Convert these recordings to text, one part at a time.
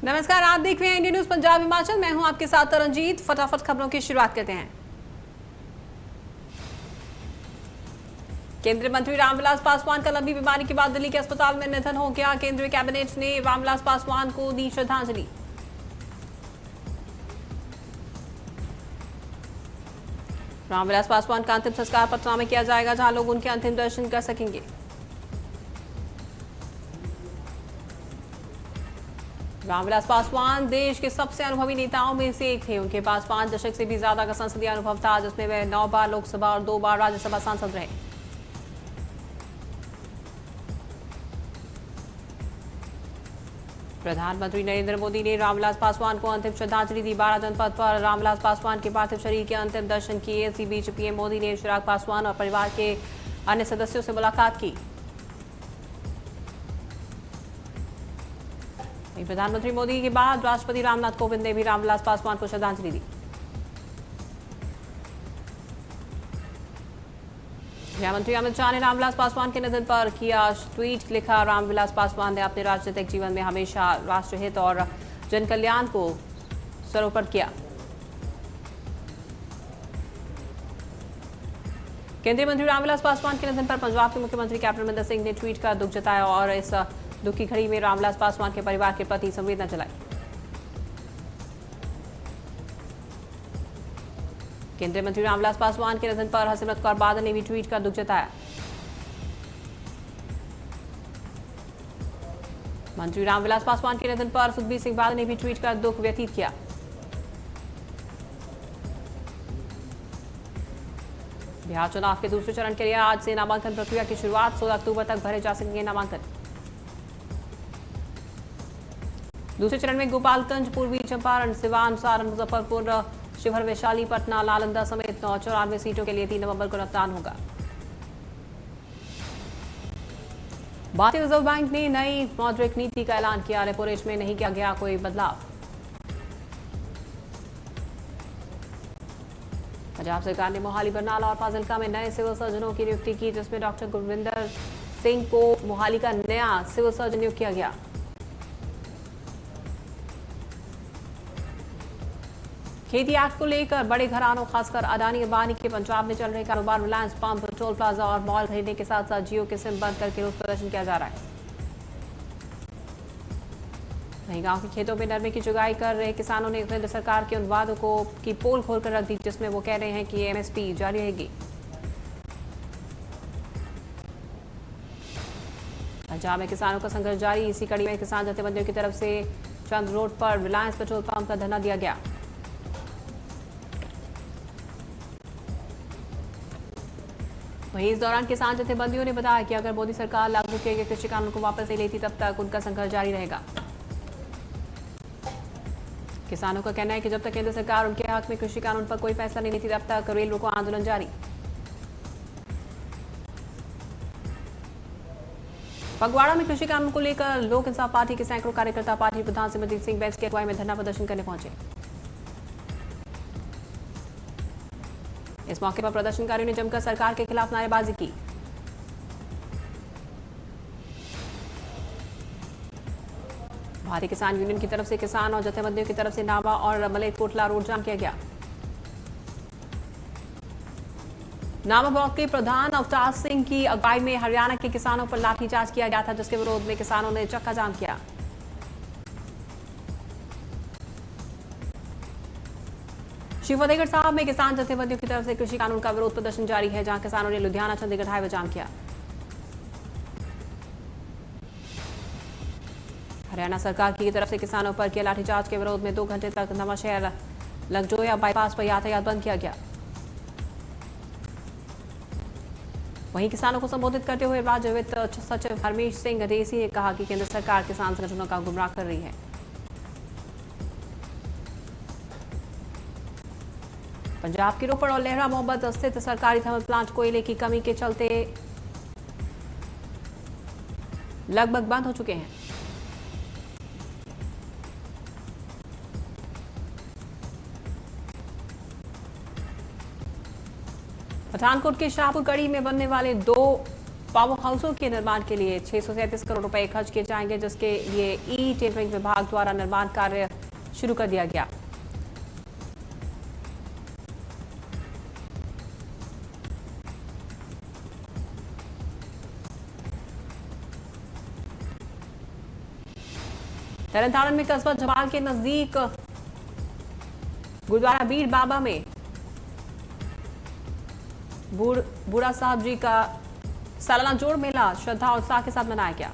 नमस्कार, आप देख रहे हैं इंडिया न्यूज पंजाब हिमाचल। मैं हूं आपके साथ रंजीत। फटाफट खबरों की शुरुआत करते हैं। केंद्रीय मंत्री रामविलास पासवान का लंबी बीमारी के बाद दिल्ली के अस्पताल में निधन हो गया। केंद्रीय कैबिनेट ने रामविलास पासवान को दी श्रद्धांजलि। रामविलास पासवान का अंतिम संस्कार पटना में किया जाएगा, जहां लोग उनके अंतिम दर्शन कर सकेंगे। रामविलास पासवान देश के सबसे अनुभवी नेताओं में से एक थे। उनके पास 5 दशक से भी ज्यादा का संसदीय अनुभव था, जिसमें वे 9 बार लोकसभा और 2 बार राज्यसभा सांसद रहे। प्रधानमंत्री नरेंद्र मोदी ने रामविलास पासवान को अंतिम श्रद्धांजलि दी। 12 जनपद पर रामविलास पासवान के पार्थिव शरीर के अंतिम दर्शन किए। इसी बीच पीएम मोदी ने चिराग पासवान और परिवार के अन्य सदस्यों से मुलाकात की। प्रधानमंत्री मोदी के बाद राष्ट्रपति रामनाथ कोविंद ने भी रामविलास पासवान को श्रद्धांजलि दी। गृहमंत्री अमित शाह ने रामविलास पासवान के निधन पर किया ट्वीट। लिखा, रामविलास पासवान ने अपने राजनीतिक जीवन में हमेशा राष्ट्रहित और जन कल्याण को सर्वोपरि किया। केंद्रीय मंत्री रामविलास पासवान के निधन पर पंजाब के मुख्यमंत्री कैप्टन अमरिंदर सिंह ने ट्वीट कर दुख जताया और इस दुख की घड़ी में रामविलास पासवान के परिवार के प्रति संवेदना जलाई। केंद्रीय मंत्री रामविलास पासवान के निधन पर हरसिमरत कौर बादल ने भी ट्वीट कर दुख जताया। मंत्री रामविलास पासवान के निधन पर सुखबीर सिंह बादल ने भी ट्वीट कर दुख व्यतीत किया। बिहार चुनाव के दूसरे चरण के लिए आज से नामांकन प्रक्रिया की शुरुआत। 16 अक्टूबर तक भरे जा सकेंगे नामांकन। दूसरे चरण में गोपालगंज, पूर्वी चंपारण, सिवान, सारण, मुजफ्फरपुर, शिवहर, वैशाली, पटना, नालंदा समेत 94 सीटों के लिए 3 नवंबर को मतदान होगा। भारतीय रिजर्व बैंक ने नई मौद्रिक नीति का ऐलान किया। रेपो रेट में नहीं किया गया कोई बदलाव। पंजाब सरकार ने मोहाली, बरनाला और फाजिलका में नए सिविल सर्जनों की नियुक्ति की, जिसमें डॉक्टर गुरविंदर सिंह को मोहाली का नया सिविल सर्जन नियुक्त किया गया। खेती एक्ट को लेकर बड़े घरानों खासकर अडानी अंबानी के पंजाब में चल रहे कारोबार, रिलायंस पंप, टोल प्लाजा और मॉल खरीदने के साथ साथ जियो के सिम बंद करके रोष प्रदर्शन किया जा रहा है। वहीं गांव के खेतों में नरमे की चुगाई कर रहे किसानों ने केंद्र सरकार के उन वादों को की पोल खोलकर रख दी, जिसमें वो कह रहे हैं कि एमएसपी जारी रहेगी। पंजाब में किसानों का संघर्ष जारी। इसी कड़ी में किसान जथेबंदियों की तरफ से चंद रोड पर रिलायंस पेट्रोल पंप का धरना दिया गया। वहीं इस दौरान किसान जथेबंदियों ने बताया कि अगर मोदी सरकार लागू किए गए कृषि कानून को वापस नहीं लेती, तब तक उनका संघर्ष जारी रहेगा। किसानों का कहना है कि जब तक केंद्र सरकार उनके हक में कृषि कानून पर कोई फैसला नहीं लेती, तब तक रेल रोको आंदोलन जारी। फगवाड़ा में कृषि कानून को लेकर लोक इंसाफ पार्टी के सैकड़ों कार्यकर्ता पार्टी प्रधान सिमरजीत सिंह बैंस की अगुवाई में धरना प्रदर्शन करने पहुंचे। इस मौके पर प्रदर्शनकारियों ने जमकर सरकार के खिलाफ नारेबाजी की। भारतीय किसान यूनियन की तरफ से किसान और जथेबंदियों की तरफ से नावा और मलेरकोटला रोड जाम किया गया। नावा ब्लॉक के प्रधान अवतार सिंह की अगुवाई में हरियाणा के किसानों पर लाठीचार्ज किया गया था, जिसके विरोध में किसानों ने चक्का जाम किया। श्री फतेहगढ़ साहब में किसान जथेबंदियों की तरफ से कृषि कानून का विरोध प्रदर्शन जारी है, जहां किसानों ने लुधियाना चंडीगढ़ हाईवे जाम किया। हरियाणा सरकार की तरफ से किसानों पर किए लाठीचार्ज के विरोध में 2 घंटे तक नवांशहर लंगजोया बाईपास पर यातायात बंद किया गया। वहीं किसानों को संबोधित करते हुए राज्य वित्त सचिव हरमेश सिंह अडेसी ने कहा कि केंद्र सरकार किसान संगठनों का गुमराह कर रही है। पंजाब के रोपड़ और लहरा मोहम्मद स्थित सरकारी थर्मल प्लांट कोयले की कमी के चलते लगभग बंद हो चुके हैं। पठानकोट के शाहपुर कड़ी में बनने वाले 2 फार्म हाउसों के निर्माण के लिए 637 करोड़ रुपए खर्च किए जाएंगे, जिसके लिए ई टेंडरिंग विभाग द्वारा निर्माण कार्य शुरू कर दिया गया। तरनतारन में कस्बा जमाल के नजदीक गुरुद्वारा बीड़ बाबा में बूढ़ा साहब जी का सालाना जोड़ मेला श्रद्धा और उत्साह के साथ मनाया गया।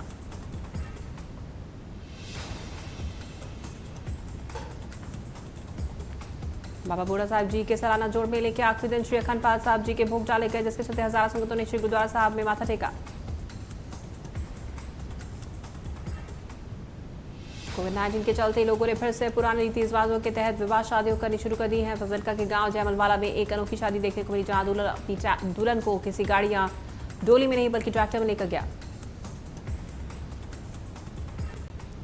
बाबा बूढ़ा साहब जी के सालाना जोड़ मेले के आखिरी दिन श्री अखंड पाल साहब जी के भोग डाले गए, जिसके चलते हजारों संगतों ने श्री गुरुद्वारा साहब में माथा टेका। कोविड-19 के चलते लोगों ने फिर से पुराने रीति रिवाजों के तहत विवाह शादियों करनी शुरू कर दी है। फजलका के गांव जयमलवाला में एक अनोखी शादी देखने को मिली, जहां दुल्हन अपनी दुल्हन को किसी गाड़ी या डोली में नहीं बल्कि ट्रैक्टर में लेकर गया।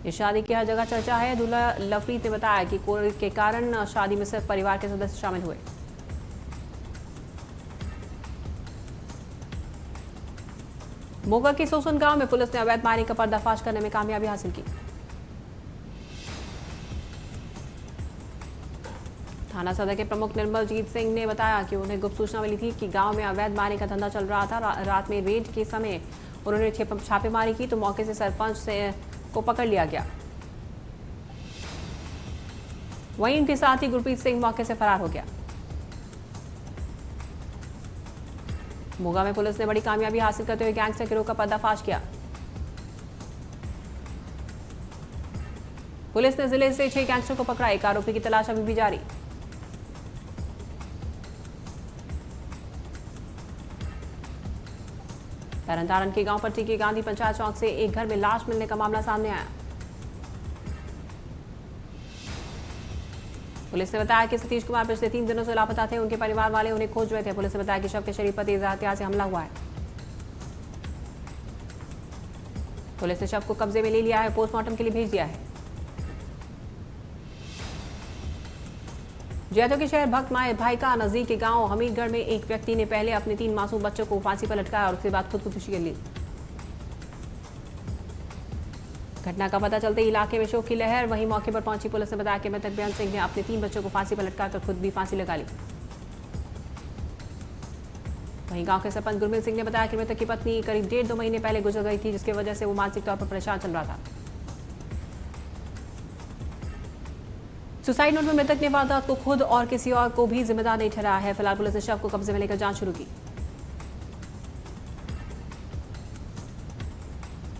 इस शादी की हर जगह चर्चा है। दूल्हा लवप्रीत ने बताया कि कोविड के कारण शादी में सिर्फ परिवार के सदस्य शामिल हुए। मोगा के सोसन गांव में पुलिस ने अवैध माइनिंग का पर्दाफाश करने में कामयाबी हासिल की। थाना सदर के प्रमुख निर्मलजीत सिंह ने बताया कि उन्हें गुप्त सूचना मिली थी कि गांव में अवैध माइनिंग का धंधा चल रहा था। रात में रेड के समय उन्होंने छापेमारी की तो मौके से सरपंच को पकड़ लिया गया। वहीं उनके साथ ही गुरप्रीत सिंह मौके से फरार हो गया। मोगा में पुलिस ने बड़ी कामयाबी हासिल करते हुए गैंगस्टर गिरोह का पर्दाफाश किया। पुलिस ने जिले से 6 गैंगस्टर को पकड़ा। एक आरोपी की तलाश अभी भी जारी। तरनतारन के गांव पट्टी के गांधी पंचायत चौक से एक घर में लाश मिलने का मामला सामने आया। पुलिस ने बताया कि सतीश कुमार पिछले 3 दिनों से लापता थे। उनके परिवार वाले उन्हें खोज रहे थे। पुलिस ने बताया कि शव के शरीर पर तेज हथियार से हमला हुआ है। पुलिस ने शव को कब्जे में ले लिया है, पोस्टमार्टम के लिए भेज दिया है। जैतो के शहर भक्त भाई का नजदीक के गांव हमीरगढ़ में एक व्यक्ति ने पहले अपने 3 मासूम बच्चों को फांसी पर लटकाया और उसके बाद खुदकुशी कर ली। घटना का पता चलते ही इलाके में शोक की लहर। वहीं मौके पर पहुंची पुलिस ने बताया कि मृतक बेअंत सिंह ने अपने 3 बच्चों को फांसी पर लटकाकर खुद भी फांसी लगा ली। वहीं गांव के सरपंच गुरमीत सिंह ने बताया कि मृतक की पत्नी करीब 1.5-2 महीने पहले गुजर गई थी, जिसकी वजह से वो मानसिक तौर पर परेशान चल रहा था। सुसाइड नोट में मृतक ने वारदात को खुद और किसी और को भी जिम्मेदार नहीं ठहराया है। फिलहाल पुलिस ने शव को कब्जे में लेकर जांच शुरू की।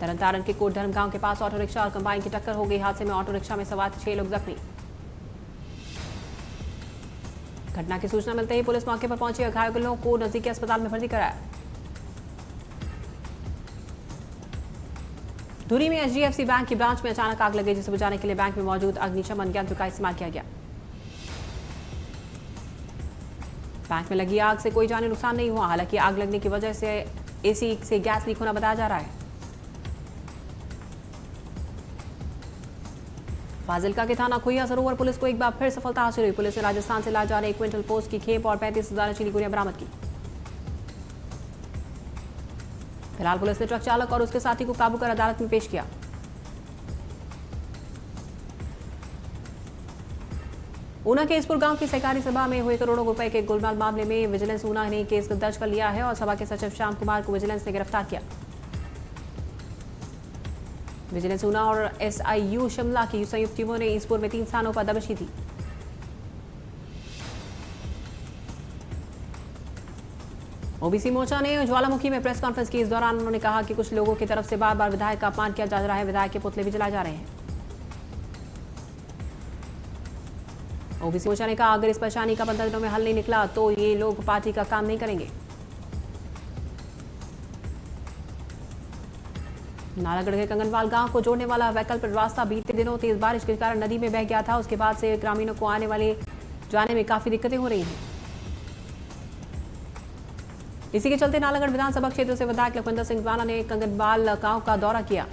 तरनतारन के कोटधर्म गांव के पास ऑटो रिक्शा और कंबाइन की टक्कर हो गई। हादसे में ऑटो रिक्शा में सवार 6 लोग जख्मी। घटना की सूचना मिलते ही पुलिस मौके पर पहुंची और घायलों को नजदीकी अस्पताल में भर्ती कराया। धुरी में एचडीएफसी बैंक की ब्रांच में अचानक आग लगी, जिसे बुझाने के लिए बैंक में मौजूद अग्निशमन यंत्र का इस्तेमाल किया गया। बैंक में लगी आग से कोई जानी नुकसान नहीं हुआ। हालांकि आग लगने की वजह से एसी से गैस लीक होना बताया जा रहा है। फाजिलका के थाना खुइया सरोवर पुलिस को एक बार फिर सफलता हासिल हुई। पुलिस ने राजस्थान से लाए जा रहे 1 क्विंटल पोस्ट की खेप और 35,000 चीनी गुड़िया बरामद की। फिलहाल पुलिस ने ट्रक चालक और उसके साथी को काबू कर अदालत में पेश किया। ऊना के इसपुर गांव की सहकारी सभा में हुए करोड़ों रुपए के गोलमाल मामले में विजिलेंस ऊना ने केस दर्ज कर लिया है और सभा के सचिव श्याम कुमार को विजिलेंस ने गिरफ्तार किया। विजिलेंस ऊना और एसआईयू शिमला की संयुक्त टीमों ने इसपुर में 3 स्थानों पर दबिश की थी। ओबीसी मोर्चा ने ज्वालामुखी में प्रेस कॉन्फ्रेंस की। इस दौरान उन्होंने कहा कि कुछ लोगों की तरफ से बार बार विधायक का अपमान किया जा रहा है। विधायक के पुतले भी जलाए जा रहे हैं। ओबीसी मोर्चा ने कहा अगर इस परेशानी का 15 दिनों में हल नहीं निकला तो ये लोग पार्टी का काम नहीं करेंगे। नालागढ़ के कंगनवाल गांव को जोड़ने वाला वैकल्पिक रास्ता बीते दिनों तेज बारिश के कारण नदी में बह गया था। उसके बाद से ग्रामीणों को आने वाले जाने में काफी दिक्कतें हो रही हैं। इसी के चलते नालागढ़ विधानसभा क्षेत्र से विधायक लखविंदर सिंह राणा ने कंगनवाल गांव का दौरा किया।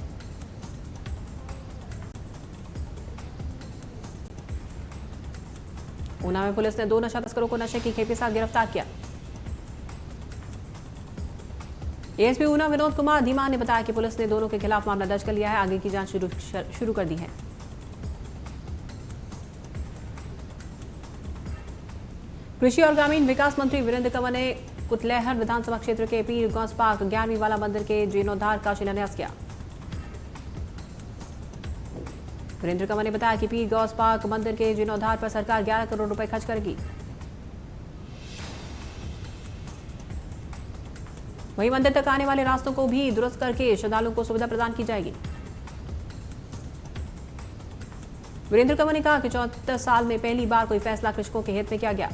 ऊना में पुलिस ने 2 नशा तस्करों को नशे की खेप के साथ गिरफ्तार किया। एएसपी ऊना विनोद कुमार धीमान ने बताया कि पुलिस ने दोनों के खिलाफ मामला दर्ज कर लिया है, आगे की जांच शुरू कर दी है। कृषि और ग्रामीण विकास मंत्री वीरेंद्र कंवर ने कुतलैहर विधानसभा क्षेत्र के पीर गौस पार्क 11वीं वाला मंदिर के जीर्णोद्धार का शिलान्यास किया। वीरेंद्र कंवर ने बताया कि पीर गौस पार्क मंदिर के जीर्णोद्धार पर सरकार 11 करोड़ रुपए खर्च करेगी। वहीं मंदिर तक आने वाले रास्तों को भी दुरुस्त करके श्रद्धालुओं को सुविधा प्रदान की जाएगी। वीरेंद्र कंवर ने कहा कि 74 साल में पहली बार कोई फैसला कृषकों के हित में किया गया।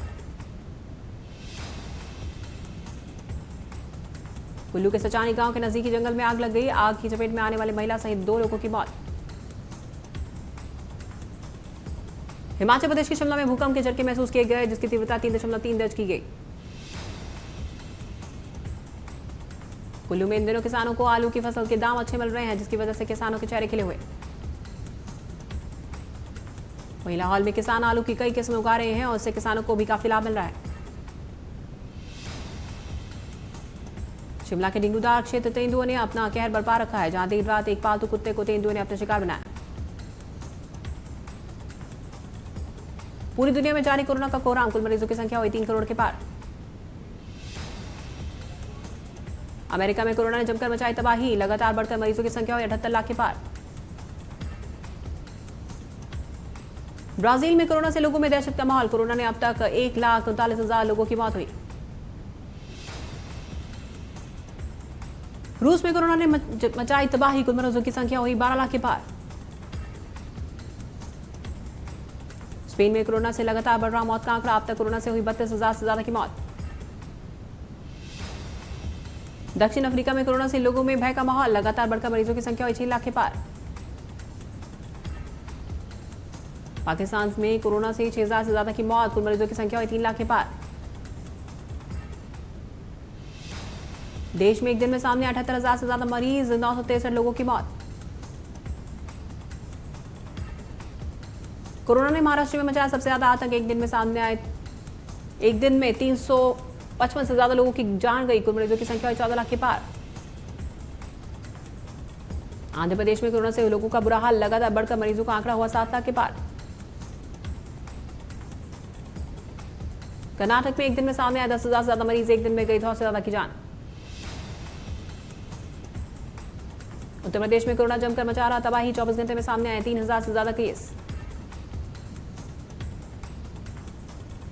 कुल्लू के सचानी गांव के नजदीकी जंगल में आग लग गई। आग की चपेट में आने वाली महिला सहित 2 लोगों की मौत। हिमाचल प्रदेश के शिमला में भूकंप के झटके महसूस किए गए, जिसकी तीव्रता 3.3 दर्ज की गई। कुल्लू में इन दिनों किसानों को आलू की फसल के दाम अच्छे मिल रहे हैं, जिसकी वजह से किसानों के चेहरे खिले हुए। वहीं लाहौल में किसान आलू की कई किस्में उगा रहे हैं और इससे किसानों को भी काफी लाभ मिल रहा है। शिमला के डिंगूदार क्षेत्र तेंदुओं ने अपना कहर बरपा रखा है, जहां देर रात एक पालतू कुत्ते को तेंदुओं ने अपना शिकार बनाया। पूरी दुनिया में जारी कोरोना का कोहराम, कुल मरीजों की संख्या हुई 3 करोड़ के पार। अमेरिका में कोरोना ने जमकर मचाई तबाही, लगातार बढ़कर मरीजों की संख्या हुई 78 लाख के पार। ब्राजील में कोरोना से लोगों में दहशत का माहौल, कोरोना ने अब तक 1,39,000 लोगों की मौत हुई। रूस में कोरोना ने मचाई तबाही, कुल मरीजों की संख्या हुई 12 लाख के पार। स्पेन में कोरोना से लगातार बढ़ रहा मौत का आंकड़ा, अब तक कोरोना से हुई 32,000 से ज्यादा की मौत। दक्षिण अफ्रीका में कोरोना से लोगों में भय का माहौल, लगातार बढ़कर मरीजों की संख्या हुई 6 लाख के पार। पाकिस्तान में कोरोना से 6,000 से ज्यादा की मौत, कुल मरीजों की संख्या हुई 3 लाख के पार। देश में एक दिन में सामने 78,000 से ज्यादा मरीज, 963 लोगों की मौत। कोरोना ने महाराष्ट्र में मचाया सबसे ज्यादा आतंक, एक दिन में सामने आए। एक दिन में 355 से ज्यादा लोगों की जान गई, कुल मरीजों की संख्या हुई 14 लाख के पार। आंध्र प्रदेश में कोरोना से लोगों का बुरा हाल, लगातार बढ़कर मरीजों का आंकड़ा हुआ 7 लाख के पार। कर्नाटक में एक दिन में सामने आए 10,000 से ज्यादा मरीज, एक दिन में गई 100 से ज्यादा की जान। उत्तर प्रदेश में कोरोना जमकर मचा रहा तबाही, 24 घंटे में सामने आए 3,000 से ज्यादा केस।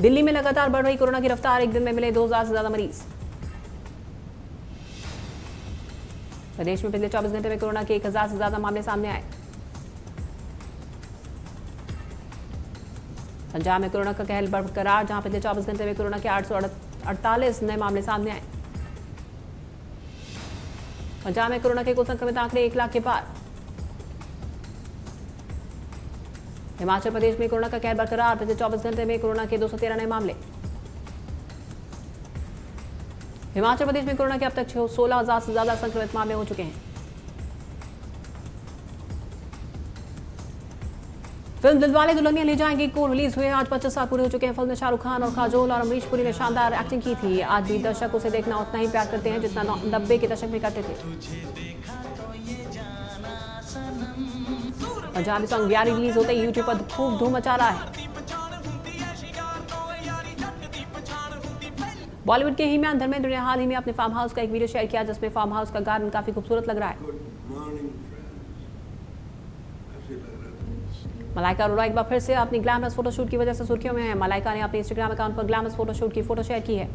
दिल्ली में लगातार बढ़ रही कोरोना की रफ्तार, एक दिन में मिले 2,000 से ज्यादा मरीज। प्रदेश में पिछले 24 घंटे में कोरोना के 1,000 से ज्यादा मामले सामने आए। पंजाब में कोरोना का कहर बरकरार, जहां पिछले 24 घंटे में कोरोना के 848 नए मामले सामने आए। पंजाब में कोरोना के कुल संक्रमित आंकड़े 1 लाख के पार। हिमाचल प्रदेश में कोरोना का कहर बरकरार, पिछले 24 घंटे में कोरोना के 213 नए मामले। हिमाचल प्रदेश में कोरोना के अब तक 16,000 से ज्यादा संक्रमित मामले हो चुके हैं। फिल्म दिलवाले दुल्हनिया ले जाएंगे को रिलीज हुए आज 25 साल पूरे हो चुके हैं। फिल्म में शाहरुख खान और काजोल और अमरीश पुरी ने शानदार एक्टिंग की थी। आज भी दर्शक उसे देखना उतना ही प्यार करते हैं जितना 90 के दशक में करते थे। पंजाबी सॉन्ग ब्यारी रिलीज होते ही यूट्यूब पर खूब धूम मचा रहा है। बॉलीवुड के हीमान धर्मेंद्र ने हाल ही में अपने फार्म हाउस का एक वीडियो शेयर किया, जिसमें फार्म हाउस का गार्डन काफी खूबसूरत लग रहा है। मलाइका अरोड़ा एक बार फिर से अपनी ग्लैमरस फोटोशूट की वजह से सुर्खियों में है। मलाइका ने अपने इंस्टाग्राम अकाउंट पर ग्लैमरस फोटोशूट की फोटो शेयर की है।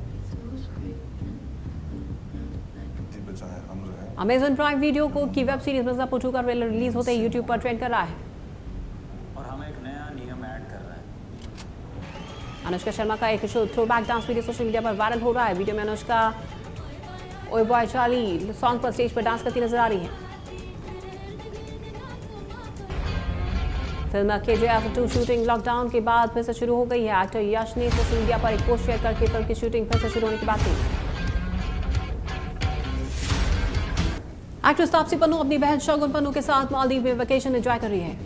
अमेजन प्राइम वीडियो को की वेब सीरीज मिर्जापुर 2 का ट्रेलर रिलीज होते ही यूट्यूब पर ट्रेंड कर रहा है और हम एक नया नियम ऐड कर रहे हैं। अनुष्का शर्मा का एक show throwback dance video social media पर वायरल हो रहा है। वीडियो में अनुष्का ओए बॉय चार्ली सॉन्ग पर स्टेज पर डांस करती नजर आ रही है। फिल्म KGF 2 शूटिंग लॉकडाउन के बाद फिर से शुरू हो गई है। एक्टर यश ने सोशल मीडिया पर एक पोस्ट शेयर करके फिल्म की शूटिंग फिर से शुरू होने की बात कही। एक्ट्रेस तापसी पन्नू अपनी बहन शगुन पन्नू के साथ मालदीव में वेकेशन एंजॉय कर रही है।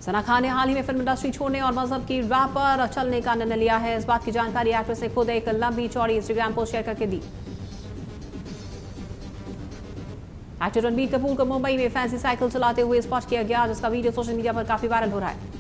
सना खान ने हाल ही में फिल्म इंडस्ट्री छोड़ने और मजहब की राह पर चलने का निर्णय लिया है। इस बात की जानकारी एक्ट्रेस ने खुद एक लंबी चौड़ी इंस्टाग्राम पोस्ट शेयर करके दी। एक्टर रणबीर कपूर को मुंबई में फैंसी साइकिल चलाते हुए स्पॉट किया गया, जिसका वीडियो सोशल मीडिया पर काफी वायरल हो रहा है।